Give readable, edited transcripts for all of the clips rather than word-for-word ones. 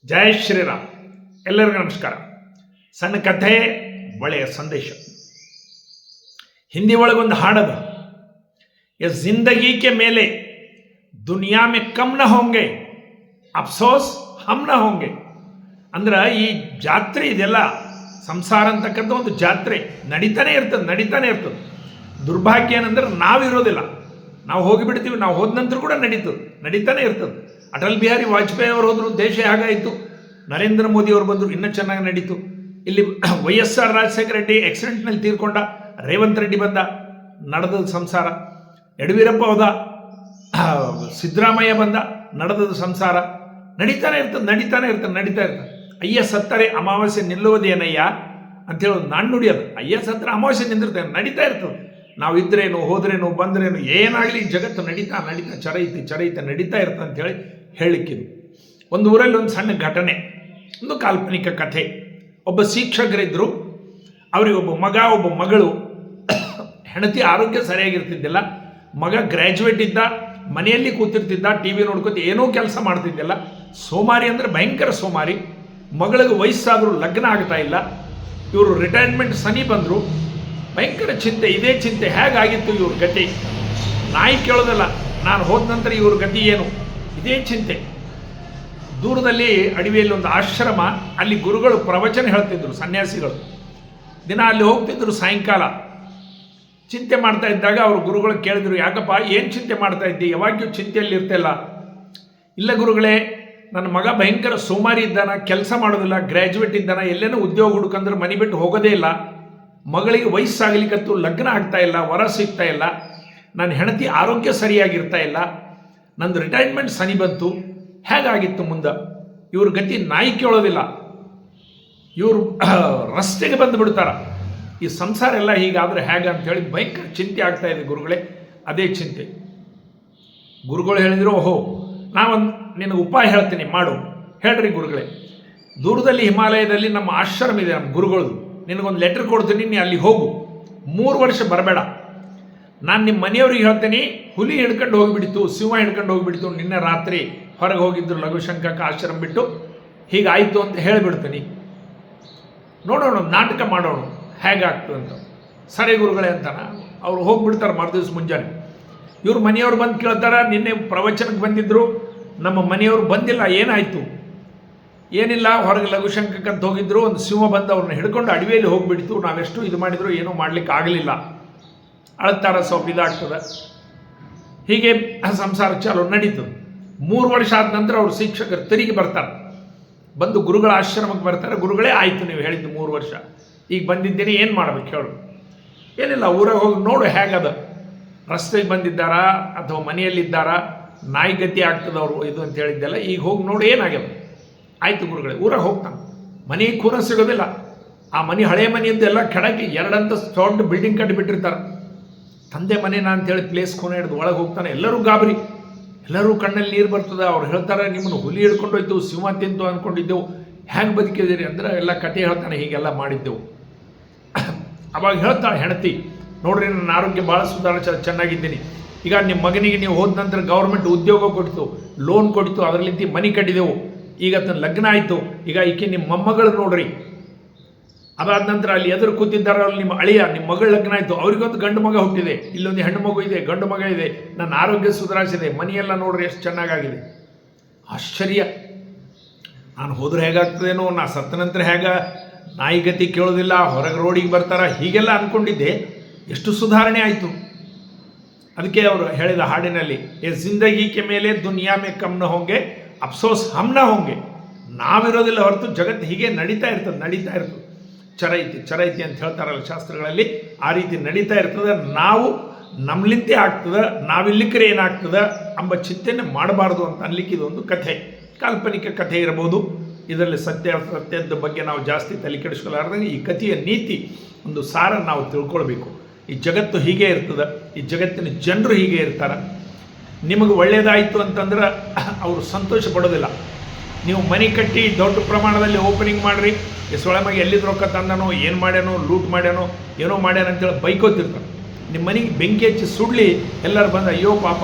ಜೈ ಶ್ರೀರಾಮ್. ಎಲ್ಲರಿಗೂ ನಮಸ್ಕಾರ. ಸಣ್ಣ ಕಥೆ, ಒಳ್ಳೆಯ ಸಂದೇಶ. ಹಿಂದಿ ಒಳಗೊಂದು ಹಾಡದು, ये जिंदगी के मेले दुनिया में कम न होंगे, ಅಫ್ಸೋಸ್ ಹಮ್ ನ ಹೋಂಗೆ. ಅಂದ್ರೆ ಈ ಜಾತ್ರೆ ಇದೆಲ್ಲ ಸಂಸಾರ ಅಂತಕ್ಕಂಥ ಒಂದು ಜಾತ್ರೆ ನಡೀತಾನೆ ಇರ್ತದೆ. ದುರ್ಭಾಗ್ಯ ಏನಂದ್ರೆ ನಾವಿರೋದಿಲ್ಲ, ನಾವು ಹೋಗಿಬಿಡ್ತೀವಿ. ನಾವು ಹೋದ ನಂತರ ಕೂಡ ನಡೀತಾನೆ ಇರ್ತದೆ. ಅಟಲ್ ಬಿಹಾರಿ ವಾಜಪೇಯಿ ಅವರು ಹೋದರು, ದೇಶ ಹೇಗಾಯಿತು. ನರೇಂದ್ರ ಮೋದಿ ಅವರು ಬಂದರು, ಇನ್ನೂ ಚೆನ್ನಾಗಿ ನಡೀತು. ಇಲ್ಲಿ YSR ರಾಜಶೇಖರ ರೆಡ್ಡಿ ಆಕ್ಸಿಡೆಂಟ್ನಲ್ಲಿ ತೀರ್ಕೊಂಡ, ರೇವಂತ್ ರೆಡ್ಡಿ ಬಂದ, ನಡೆದ ಸಂಸಾರ. ಯಡಿಯೂರಪ್ಪ ಹೋದ, ಸಿದ್ದರಾಮಯ್ಯ ಬಂದ, ನಡೆದ ಸಂಸಾರ. ನಡೀತಾನೆ ಇರ್ತದೆ. ಅಯ್ಯ ಸತ್ತರೆ ಅಮಾವಾಸ್ಯೆ ನಿಲ್ಲುವುದೇನಯ್ಯ ಅಂತೇಳಿ ಒಂದು ನಾಣ್ಣುಡಿ ಅದು. ಅಯ್ಯ ಸತ್ತರೆ ಅಮಾವಾಸ್ಯೆ ನಿಂದಿರ್ತೇವೆ, ನಡೀತಾ ಇರ್ತದೆ. ನಾವು ಇದ್ರೇನು ಹೋದ್ರೇನು ಬಂದ್ರೇನು ಏನಾಗಲಿ ಜಗತ್ತು ನಡೀತಾ ಚರೈತೆ ನಡೀತಾ ಇರ್ತದೆ ಅಂತೇಳಿ ಹೇಳಲಿಕ್ಕಿದು. ಒಂದು ಊರಲ್ಲಿ ಒಂದು ಸಣ್ಣ ಘಟನೆ, ಒಂದು ಕಾಲ್ಪನಿಕ ಕಥೆ. ಒಬ್ಬ ಶಿಕ್ಷಕರಿದ್ದರು, ಅವರಿಗೆ ಒಬ್ಬ ಮಗ ಒಬ್ಬ ಮಗಳು. ಹೆಂಡತಿ ಆರೋಗ್ಯ ಸರಿಯಾಗಿರ್ತಿದ್ದಿಲ್ಲ. ಮಗ ಗ್ರ್ಯಾಜುಯೇಟ್ ಇದ್ದ, ಮನೆಯಲ್ಲಿ ಕೂತಿರ್ತಿದ್ದ, TV ನೋಡ್ಕೊತ ಏನೂ ಕೆಲಸ ಮಾಡ್ತಿದ್ದಿಲ್ಲ. ಸೋಮಾರಿ ಅಂದರೆ ಭಯಂಕರ ಸೋಮಾರಿ. ಮಗಳಿಗೆ ವಯಸ್ಸಾದರೂ ಲಗ್ನ ಆಗ್ತಾ ಇಲ್ಲ. ಇವರು ರಿಟೈರ್ಮೆಂಟ್ ಸನಿ ಬಂದರು. ಭಯಂಕರ ಚಿಂತೆ, ಇದೇ ಚಿಂತೆ. ಹೇಗಾಗಿತ್ತು ಇವ್ರ ಗತಿ? ನಾಯಿ ಕೇಳೋದಲ್ಲ, ನಾನು ಹೋದ ನಂತರ ಇವ್ರ ಗತಿ ಏನು, ಇದೇ ಚಿಂತೆ. ದೂರದಲ್ಲಿ ಅಡವಿಯಲ್ಲಿ ಒಂದು ಆಶ್ರಮ, ಅಲ್ಲಿ ಗುರುಗಳು ಪ್ರವಚನ ಹೇಳ್ತಿದ್ರು, ಸನ್ಯಾಸಿಗಳು. ದಿನ ಅಲ್ಲಿ ಹೋಗ್ತಿದ್ರು ಸಾಯಂಕಾಲ. ಚಿಂತೆ ಮಾಡ್ತಾ ಇದ್ದಾಗ ಅವರು ಗುರುಗಳು ಕೇಳಿದ್ರು, ಯಾಕಪ್ಪ ಏನು ಚಿಂತೆ ಮಾಡ್ತಾ ಇದ್ದಿ, ಯಾವಾಗ್ಯೂ ಚಿಂತೆಯಲ್ಲಿ ಇರ್ತಿಲ್ಲ? ಇಲ್ಲ ಗುರುಗಳೇ, ನನ್ನ ಮಗ ಭಯಂಕರ ಸೋಮಾರಿ ಇದ್ದಾನ, ಕೆಲಸ ಮಾಡೋದಿಲ್ಲ, ಗ್ರ್ಯಾಜುಯೇಟ್ ಇದ್ದಾನ, ಎಲ್ಲೇನೋ ಉದ್ಯೋಗ ಹುಡುಕಂದ್ರೆ ಮನೆ ಬಿಟ್ಟು ಹೋಗೋದೇ ಇಲ್ಲ. ಮಗಳಿಗೆ ವಯಸ್ಸಾಗಲಿಕ್ಕಂತೂ ಲಗ್ನ ಆಗ್ತಾ ಇಲ್ಲ, ವರ ಸಿಗ್ತಾ ಇಲ್ಲ. ನನ್ನ ಹೆಂಡತಿ ಆರೋಗ್ಯ ಸರಿಯಾಗಿರ್ತಾ ಇಲ್ಲ. ನಂದು ರಿಟೈರ್ಮೆಂಟ್ ಸನಿ ಬಂತು. ಹೇಗಾಗಿತ್ತು ಮುಂದೆ? ಇವ್ರ ಗತಿ ನಾಯಿ ಕೇಳೋದಿಲ್ಲ. ಇವರು ರಸ್ತೆಗೆ ಬಂದು ಬಿಡ್ತಾರ. ಈ ಸಂಸಾರ ಎಲ್ಲ ಹೀಗಾದರೆ ಹೇಗೆ ಅಂಥೇಳಿ ಭಯಂಕರ ಚಿಂತೆ ಆಗ್ತಾ ಇದೆ ಗುರುಗಳೇ. ಅದೇ ಚಿಂತೆ. ಗುರುಗಳು ಹೇಳಿದ್ರು, ಓಹೋ, ನಾವೊಂದು ನಿನಗೆ ಉಪಾಯ ಹೇಳ್ತೀನಿ, ಮಾಡು. ಹೇಳ್ರಿ ಗುರುಗಳೇ. ದೂರದಲ್ಲಿ ಹಿಮಾಲಯದಲ್ಲಿ ನಮ್ಮ ಆಶ್ರಮ ಇದೆ, ನಮ್ಮ ಗುರುಗಳದು. ನಿನಗೊಂದು ಲೆಟರ್ ಕೊಡ್ತೀನಿ, ನೀ ಅಲ್ಲಿ ಹೋಗು. 3 ವರ್ಷ ಬರಬೇಡ. ನಾನು ನಿಮ್ಮ ಮನೆಯವ್ರಿಗೆ ಹೇಳ್ತೀನಿ, ಹುಲಿ ಹಿಡ್ಕೊಂಡು ಹೋಗಿಬಿಡ್ತು, ಸಿಂಹ ಹಿಡ್ಕೊಂಡು ಹೋಗಿಬಿಡ್ತು, ನಿನ್ನೆ ರಾತ್ರಿ ಹೊರಗೆ ಹೋಗಿದ್ರು ಲಘುಶಂಕಕ್ಕೆ ಆಶ್ರಮ ಬಿಟ್ಟು, ಹೀಗಾಯಿತು ಅಂತ ಹೇಳಿಬಿಡ್ತೀನಿ. ನೋಡೋಣ, ನಾಟಕ ಮಾಡೋಣ ಹೇಗಾಗ್ತದೆ ಅಂತ. ಸರಿ ಗುರುಗಳೇ ಅಂತಾನ. ಅವ್ರು ಹೋಗಿಬಿಡ್ತಾರೆ. ಮರುದಿವ್ಸ ಮುಂಜಾನೆ ಇವ್ರ ಮನೆಯವ್ರು ಬಂದು ಕೇಳ್ತಾರೆ, ನಿನ್ನೆ ಪ್ರವಚನಕ್ಕೆ ಬಂದಿದ್ದರು, ನಮ್ಮ ಮನೆಯವರು ಬಂದಿಲ್ಲ, ಏನಾಯಿತು? ಏನಿಲ್ಲ, ಹೊರಗೆ ಲಘುಶಂಕಕ್ಕಂತ ಹೋಗಿದ್ರು, ಒಂದು ಸಿಂಹ ಬಂದು ಅವ್ರನ್ನ ಹಿಡ್ಕೊಂಡು ಅಡವಿಯಲ್ಲಿ ಹೋಗಿಬಿಡ್ತು. ನಾವೆಷ್ಟು ಇದು ಮಾಡಿದ್ರು ಏನೂ ಮಾಡಲಿಕ್ಕೆ ಆಗಲಿಲ್ಲ. ಅಳ್ತಾರ, ಸ್ವಲ್ಪ ಇದಾಗ್ತದೆ. ಹೀಗೆ ಸಂಸಾರ ಚಾಲು ನಡೀತದೆ. 3 ವರ್ಷ ಆದ ನಂತರ ಅವ್ರು ಶಿಕ್ಷಕರು ತಿರುಗಿ ಬರ್ತಾರೆ. ಬಂದು ಗುರುಗಳ ಆಶ್ರಮಕ್ಕೆ ಬರ್ತಾರೆ. ಗುರುಗಳೇ, ಆಯಿತು ನೀವು ಹೇಳಿದ್ದು 3 ವರ್ಷ, ಈಗ ಬಂದಿದ್ದೀನಿ, ಏನು ಮಾಡ್ಬೇಕು ಹೇಳು? ಏನಿಲ್ಲ, ಊರಾಗ ಹೋಗಿ ನೋಡು ಹೇಗದ, ರಸ್ತೆಗೆ ಬಂದಿದ್ದಾರಾ ಅಥವಾ ಮನೆಯಲ್ಲಿದ್ದಾರಾ, ನಾಯಿ ಗತಿ ಆಗ್ತದೆ ಅವರು ಇದು ಅಂತ ಹೇಳಿದ್ದೆಲ್ಲ. ಈಗ ಹೋಗಿ ನೋಡಿ ಏನಾಗ್ಯದ. ಆಯಿತು ಗುರುಗಳೇ. ಊರಾಗ ಹೋಗ್ತಾನೆ. ಮನೆಗೆ ಕೂನ ಸಿಗೋದಿಲ್ಲ. ಆ ಮನೆ ಹಳೆಯ ಮನೆಯದ್ದು ಎಲ್ಲ ಕೆಡಕಿ 2 ಅಂತಸ್ತು ದೊಡ್ಡ ಬಿಲ್ಡಿಂಗ್ ಕಟ್ಟಿಬಿಟ್ಟಿರ್ತಾರೆ. ತಂದೆ ಮನೇನ ಅಂತೇಳಿ ಪ್ಲೇಸ್ ಕೂನ ಹಿಡಿದು ಒಳಗೆ ಹೋಗ್ತಾನೆ. ಎಲ್ಲರೂ ಗಾಬರಿ, ಎಲ್ಲರೂ ಕಣ್ಣಲ್ಲಿ ನೀರು ಬರ್ತದೆ. ಅವ್ರು ಹೇಳ್ತಾರೆ, ನಿಮ್ಮನ್ನು ಹುಲಿ ಹಿಡ್ಕೊಂಡು ಹೋಯ್ತು, ಸಿಂಹ ತಿಂತು ಅಂದ್ಕೊಂಡಿದ್ದೆವು, ಹೇಗೆ ಬದುಕಿದ್ದೀರಿ ಅಂದ್ರೆ ಎಲ್ಲ ಕತೆ ಹೇಳ್ತಾನೆ, ಹೀಗೆಲ್ಲ ಮಾಡಿದ್ದೆವು. ಅವಾಗ ಹೇಳ್ತಾಳೆ ಹೆಂಡತಿ, ನೋಡ್ರಿ ನನ್ನ ಆರೋಗ್ಯ ಭಾಳ ಚೆನ್ನಾಗಿದ್ದೀನಿ. ಈಗ ನಿಮ್ಮ ಮಗನಿಗೆ ನೀವು ಹೋದ ನಂತರ ಗೌರ್ಮೆಂಟ್ ಉದ್ಯೋಗ ಕೊಡ್ತು, ಲೋನ್ ಕೊಡ್ತು, ಅದರಲ್ಲಿಂದ ಮನೆ ಕಟ್ಟಿದೆವು. ಈಗ ತನ್ನ ಲಗ್ನ ಆಯಿತು. ಈಗ ಈಕೆ ನಿಮ್ಮ ಮೊಮ್ಮಗಳು ನೋಡ್ರಿ. ಅದಾದ ನಂತರ ಅಲ್ಲಿ ಎದುರು ಕೂತಿದ್ದಾರೆ ನಿಮ್ಮ ಅಳಿಯ, ನಿಮ್ಮ ಮಗಳ ಲಗ್ನ ಆಯಿತು, ಅವ್ರಿಗೊಂದು ಗಂಡು ಮಗ ಹುಟ್ಟಿದೆ, ಇಲ್ಲೊಂದು ಹೆಣ್ಣು ಮಗು ಇದೆ, ಗಂಡು ಮಗ ಇದೆ, ನನ್ನ ಆರೋಗ್ಯ ಸುಧಾರಿಸಿದೆ, ಮನೆಯೆಲ್ಲ ನೋಡ್ರಿ ಎಷ್ಟು ಚೆನ್ನಾಗಾಗಿದೆ. ಆಶ್ಚರ್ಯ. ನಾನು ಹೋದ್ರೆ ಹೇಗಾಗ್ತದೇನೋ, ನಾ ಸತ್ತ ನಂತರ ನಾಯಿ ಗತಿ ಕೇಳೋದಿಲ್ಲ, ಹೊರಗೆ ರೋಡಿಗೆ ಬರ್ತಾರ, ಹೀಗೆಲ್ಲ ಅಂದ್ಕೊಂಡಿದ್ದೆ. ಎಷ್ಟು ಸುಧಾರಣೆ ಆಯಿತು. ಅದಕ್ಕೆ ಅವರು ಹೇಳಿದ ಹಾಡಿನಲ್ಲಿ, ಏ ಜಿಂದಗಿ ಕೆ ಮೇಲೆ ದುನಿಯಾ ಮೇ ಕಮ್ ನ ಹೋಂಗೆ, ಅಫ್ಸೋಸ್ ಹಮ್ ನ ಹೋಂಗೆ. ನಾವಿರೋದಿಲ್ಲ ಹೊರತು ಜಗತ್ತು ಹೀಗೆ ನಡೀತಾ ಇರ್ತದೆ. ಚರೈತಿ ಅಂತ ಹೇಳ್ತಾರಲ್ಲ ಶಾಸ್ತ್ರಗಳಲ್ಲಿ, ಆ ರೀತಿ ನಡೀತಾ ಇರ್ತದೆ. ನಾವು ನಮ್ಮಲಿಂತೆ ಆಗ್ತದೆ, ನಾವಿಲ್ಲಿಕ್ಕರೆ ಏನಾಗ್ತದೆ ಎಂಬ ಚಿಂತನೆ ಮಾಡಬಾರ್ದು ಅಂತ ಅನ್ಲಿಕ್ಕೆ ಇದೊಂದು ಕಥೆ, ಕಾಲ್ಪನಿಕ ಕಥೆ ಇರಬಹುದು. ಇದರಲ್ಲಿ ಸತ್ಯದ ಬಗ್ಗೆ ನಾವು ಜಾಸ್ತಿ ತಲೆ ಕೆಡಿಸ್ಕೊಳ್ಳಾರ್ದಂಗೆ ಈ ಕಥೆಯ ನೀತಿ, ಒಂದು ಸಾರ ನಾವು ತಿಳ್ಕೊಳ್ಬೇಕು. ಈ ಜಗತ್ತು ಹೀಗೆ ಇರ್ತದೆ, ಈ ಜಗತ್ತಿನ ಜನರು ಹೀಗೆ ಇರ್ತಾರೆ. ನಿಮಗೆ ಒಳ್ಳೆಯದಾಯಿತು ಅಂತಂದ್ರೆ ಅವರು ಸಂತೋಷ ಪಡೋದಿಲ್ಲ. ನೀವು ಮನೆ ಕಟ್ಟಿ ದೊಡ್ಡ ಪ್ರಮಾಣದಲ್ಲಿ ಓಪನಿಂಗ್ ಮಾಡಿರಿ, ಸೊಳಮಗೆ ಎಲ್ಲಿದ್ದು ರೊಕ್ಕ ತಂದನೋ, ಏನು ಮಾಡ್ಯಾನೋ, ಲೂಟ್ ಮಾಡ್ಯಾನೋ, ಏನೋ ಮಾಡ್ಯಾನ ಅಂತೇಳಿ ಬೈಕೋತಿರ್ತಾರೆ. ನಿಮ್ಮ ಮನೆಗೆ ಬೆಂಕಿ ಹಚ್ಚಿ ಸುಡಲಿ, ಎಲ್ಲರೂ ಬಂದು ಅಯ್ಯೋ ಪಾಪ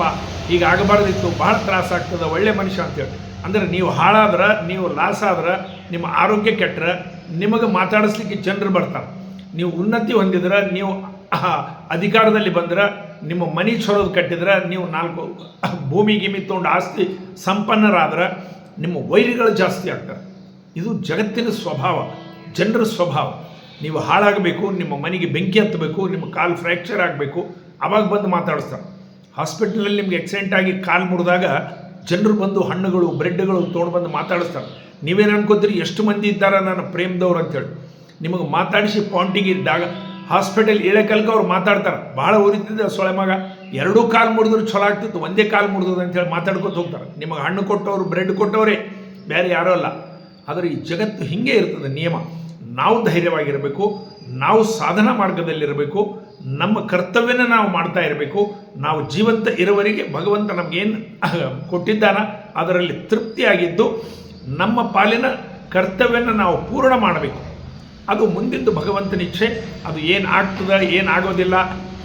ಈಗ ಆಗಬಾರ್ದಿತ್ತು, ಭಾಳ ತ್ರಾಸ ಆಗ್ತದೆ, ಒಳ್ಳೆ ಮನುಷ್ಯ ಅಂತೇಳಿ ಅಂದರೆ ನೀವು ಹಾಳಾದ್ರೆ, ನೀವು ಲಾಸ್ ಆದ್ರೆ, ನಿಮ್ಮ ಆರೋಗ್ಯ ಕೆಟ್ಟರೆ ನಿಮಗೆ ಮಾತಾಡಿಸ್ಲಿಕ್ಕೆ ಜನರು ಬರ್ತಾರೆ. ನೀವು ಉನ್ನತಿ ಹೊಂದಿದ್ರೆ, ನೀವು ಅಧಿಕಾರದಲ್ಲಿ ಬಂದ್ರೆ, ನಿಮ್ಮ ಮನೆ ಚೊರೋದು ಕಟ್ಟಿದ್ರೆ, ನೀವು 4 ಭೂಮಿ ಗಿಮಿ ತೊಗೊಂಡು ಆಸ್ತಿ ಸಂಪನ್ನರಾದ್ರೆ ನಿಮ್ಮ ವೈರಿಗಳು ಜಾಸ್ತಿ ಆಗ್ತಾರೆ. ಇದು ಜಗತ್ತಿನ ಸ್ವಭಾವ, ಜನರ ಸ್ವಭಾವ. ನೀವು ಹಾಳಾಗಬೇಕು, ನಿಮ್ಮ ಮನೆಗೆ ಬೆಂಕಿ ಹತ್ತಬೇಕು, ನಿಮ್ಮ ಕಾಲು ಫ್ರ್ಯಾಕ್ಚರ್ ಆಗಬೇಕು, ಆವಾಗ ಬಂದು ಮಾತಾಡಿಸ್ತಾರೆ. ಹಾಸ್ಪಿಟ್ಲಲ್ಲಿ ನಿಮ್ಗೆ ಆಕ್ಸಿಡೆಂಟ್ ಆಗಿ ಕಾಲು ಮುರಿದಾಗ ಜನರು ಬಂದು ಹಣ್ಣುಗಳು ಬ್ರೆಡ್ಗಳು ತೊಗೊಂಡು ಬಂದು ಮಾತಾಡಿಸ್ತಾರೆ. ನೀವೇನು ಅನ್ಕೋತೀರಿ, ಎಷ್ಟು ಮಂದಿ ಇದ್ದಾರೆ ನನ್ನ ಪ್ರೇಮದವ್ರು ಅಂತೇಳಿ. ನಿಮಗೆ ಮಾತಾಡಿಸಿ ಪಾಯಿಂಟಿಗೆ ಇದ್ದಾಗ ಹಾಸ್ಪಿಟಲ್ ಇಳಕಲ್ಕ ಅವ್ರು ಮಾತಾಡ್ತಾರೆ. ಭಾಳ ಉರಿತಿದ್ದೆ ಸೊಳೆ ಮಗ, 2 ಕಾಲು ಮುರಿದ್ರು ಚಲೋ ಆಗ್ತಿತ್ತು, ಒಂದೇ ಕಾಲು ಮುರಿದದು ಅಂತೇಳಿ ಮಾತಾಡ್ಕೊತ ಹೋಗ್ತಾರೆ. ನಿಮಗೆ ಹಣ್ಣು ಕೊಟ್ಟವರು ಬ್ರೆಡ್ ಕೊಟ್ಟವರೇ, ಬೇರೆ ಯಾರೂ ಅಲ್ಲ. ಆದರೆ ಈ ಜಗತ್ತು ಹಿಂಗೆ ಇರ್ತದೆ ನಿಯಮ. ನಾವು ಧೈರ್ಯವಾಗಿರಬೇಕು, ನಾವು ಸಾಧನಾ ಮಾರ್ಗದಲ್ಲಿರಬೇಕು, ನಮ್ಮ ಕರ್ತವ್ಯನ ನಾವು ಮಾಡ್ತಾ ಇರಬೇಕು. ನಾವು ಜೀವಂತ ಇರುವವರೆಗೆ ಭಗವಂತ ನಮಗೇನು ಕೊಟ್ಟಿದ್ದಾನ ಅದರಲ್ಲಿ ತೃಪ್ತಿಯಾಗಿದ್ದು ನಮ್ಮ ಪಾಲಿನ ಕರ್ತವ್ಯನ ನಾವು ಪೂರ್ಣ ಮಾಡಬೇಕು. ಅದು ಮುಂದಿಂದು ಭಗವಂತನ ಇಚ್ಛೆ. ಅದು ಏನು ಆಗ್ತದೆ, ಏನು ಆಗೋದಿಲ್ಲ,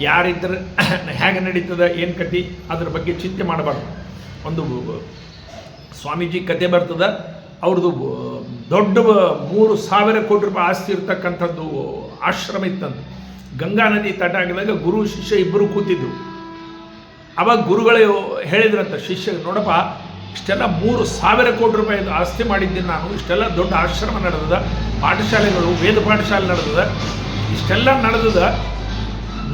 ಯಾರಿದ್ದರೆ ಹೇಗೆ ನಡೀತದೆ, ಏನು ಕತೆ, ಅದ್ರ ಬಗ್ಗೆ ಚಿಂತೆ ಮಾಡಬಾರ್ದು. ಒಂದು ಸ್ವಾಮೀಜಿ ಕತೆ ಬರ್ತದೆ. ಅವ್ರದ್ದು ದೊಡ್ಡ 3,000 ಕೋಟಿ ರೂಪಾಯಿ ಆಸ್ತಿ ಇರ್ತಕ್ಕಂಥದ್ದು ಆಶ್ರಮ ಇತ್ತಂತ. ಗಂಗಾ ನದಿ ತಟ ಆಗಿದಾಗ ಗುರು ಶಿಷ್ಯ ಇಬ್ಬರು ಕೂತಿದ್ರು. ಅವಾಗ ಗುರುಗಳೇ ಹೇಳಿದ್ರಂತ ಶಿಷ್ಯ, ನೋಡಪ್ಪ, ಇಷ್ಟೆಲ್ಲ 3,000 ಕೋಟಿ ರೂಪಾಯಿದು ಆಸ್ತಿ ಮಾಡಿದ್ದೀನಿ ನಾನು, ಇಷ್ಟೆಲ್ಲ ದೊಡ್ಡ ಆಶ್ರಮ ನಡೆದದ, ಪಾಠಶಾಲೆಗಳು, ವೇದ ಪಾಠಶಾಲೆ ನಡೆದದ, ಇಷ್ಟೆಲ್ಲ ನಡೆದದ,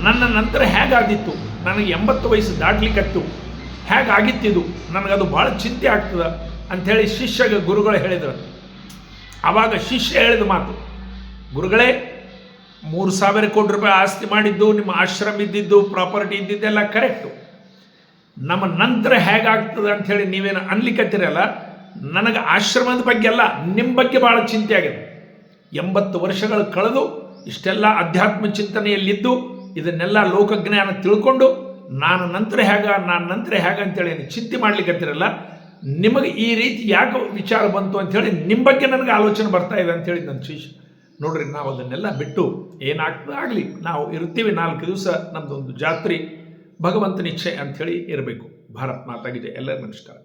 ನನ್ನ ನಂತರ ಹೇಗಾದಿತ್ತು, ನನಗೆ 80 ವಯಸ್ಸು ದಾಟ್ಲಿಕ್ಕತ್ತು, ಹೇಗಾಗಿತ್ತಿದು, ನನಗದು ಭಾಳ ಚಿಂತೆ ಆಗ್ತದೆ ಅಂಥೇಳಿ ಶಿಷ್ಯಗೆ ಗುರುಗಳು ಹೇಳಿದ್ರು. ಆವಾಗ ಶಿಷ್ಯ ಹೇಳಿದ ಮಾತು, ಗುರುಗಳೇ, 3,000 ಕೋಟಿ ರೂಪಾಯಿ ಆಸ್ತಿ ಮಾಡಿದ್ದು, ನಿಮ್ಮ ಆಶ್ರಮ ಇದ್ದಿದ್ದು, ಪ್ರಾಪರ್ಟಿ ಇದ್ದಿದ್ದೆಲ್ಲ ಕರೆಕ್ಟು. ನಮ್ಮ ನಂತರ ಹೇಗಾಗ್ತದೆ ಅಂಥೇಳಿ ನೀವೇನು ಅನ್ಲಿಕ್ಕತ್ತಿರಲ್ಲ. ನನಗೆ ಆಶ್ರಮದ ಬಗ್ಗೆ ಅಲ್ಲ, ನಿಮ್ಮ ಬಗ್ಗೆ ಭಾಳ ಚಿಂತೆ ಆಗಿದೆ. 80 ವರ್ಷಗಳು ಕಳೆದು ಇಷ್ಟೆಲ್ಲ ಅಧ್ಯಾತ್ಮ ಚಿಂತನೆಯಲ್ಲಿದ್ದು ಇದನ್ನೆಲ್ಲ ಲೋಕಜ್ಞಾನ ತಿಳ್ಕೊಂಡು ನಾನು ನಂತರ ಹೇಗೆ ಅಂತೇಳಿ ಚಿಂತೆ ಮಾಡ್ಲಿಕ್ಕತ್ತಿರಲ್ಲ. ನಿಮಗೆ ಈ ರೀತಿ ಯಾಕೆ ವಿಚಾರ ಬಂತು ಅಂಥೇಳಿ ನಿಮ್ಮ ಬಗ್ಗೆ ನನಗೆ ಆಲೋಚನೆ ಬರ್ತಾ ಇದೆ ಅಂಥೇಳಿ ನನ್ನ ಶಿಷ್ಯ. ನೋಡ್ರಿ, ನಾವು ಅದನ್ನೆಲ್ಲ ಬಿಟ್ಟು ಏನಾಗ್ತದೆ ಆಗಲಿ, ನಾವು ಇರ್ತೀವಿ 4 ದಿವಸ, ನಮ್ಮದೊಂದು ಜಾತ್ರೆ, ಭಗವಂತನ ಇಚ್ಛೆ ಅಂಥೇಳಿ ಇರಬೇಕು. ಭಾರತ್ ಮಾತಾಗಿದೆ. ಎಲ್ಲರಿಗೂ ನಮಸ್ಕಾರ.